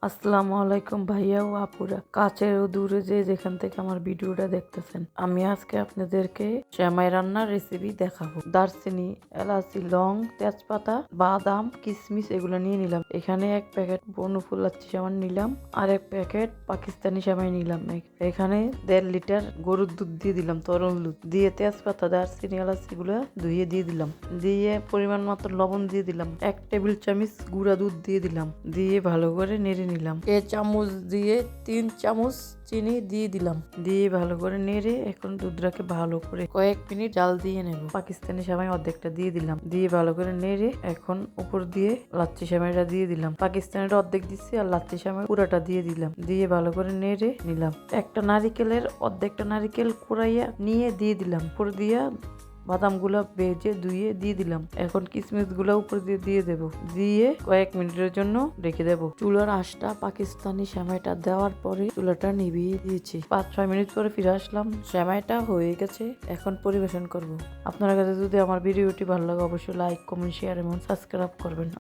আসসালামু আলাইকুম ভাইয়া ও আপুরা, কাছের ও দূরে যে যেখান থেকে আমার ভিডিওটা দেখতেছেন। আমি আজকে আপনাদেরকে সেমাই রান্নার রেসিপি দেখাবো। দারচিনি, এলাচি, লং, তেজপাতা, বাদাম, কিশমিশ এগুলো নিয়ে নিলাম। এখানে এক প্যাকেট বনফুল লাচ্ছি সেমাই নিলাম, আর এক প্যাকেট পাকিস্তানি সেমাই নিলাম। এখানে 1.5 লিটার গরুর দুধ দিয়ে দিলাম, তরল দুধ দিয়ে তেজপাতা, দারচিনি, এলাচি গুলো ধুয়ে দিয়ে দিলাম, দিয়ে পরিমাণ মতো লবণ দিয়ে দিলাম, 1 টেবিল চামচ গুঁড়া দুধ দিয়ে দিলাম, দিয়ে ভালো করে নেড়ে নিলাম। চামচ দিয়ে 3 চামচ চিনি দিয়ে দিলাম, দিয়ে ভালো করে নেড়ে এখন দুধটাকে ভালো করে কয়েক মিনিট জাল দিয়ে নেব। পাকিস্তানি সেমাই অর্ধেকটা দিয়ে দিলাম, দিয়ে ভালো করে নেড়ে এখন উপর দিয়ে লাচ্ছি সেমাইটা দিয়ে দিলাম। পাকিস্তানিটা অর্ধেক দিচ্ছি আর লাচ্ছি সেমাই পুরাটা দিয়ে দিলাম, দিয়ে ভালো করে নেড়ে নিলাম। একটা নারিকেলের অর্ধেকটা নারিকেল কুড়াইয়া নিয়ে দিয়ে দিলাম, উপর দিয়া বাদাম গুলা ভেজে ধুয়ে দিয়ে দিলাম। এখন কিশমিশ গুলা উপর দিয়ে দিয়ে দেবো, দিয়ে কয়েক মিনিটের জন্য রেখে দেবো। চুলার আঁচটা পাকিস্তানি সেমাইটা দেওয়ার পরে চুলাটা নিভিয়ে দিয়েছি। 5-6 মিনিট পরে ফিরে আসলাম, সেমাইটা হয়ে গেছে। এখন পরিবেশন করব। আপনার কাছে যদি আমার ভিডিওটি ভালো লাগে অবশ্যই লাইক, কমেন্ট, শেয়ার এবং সাবস্ক্রাইব করবেন।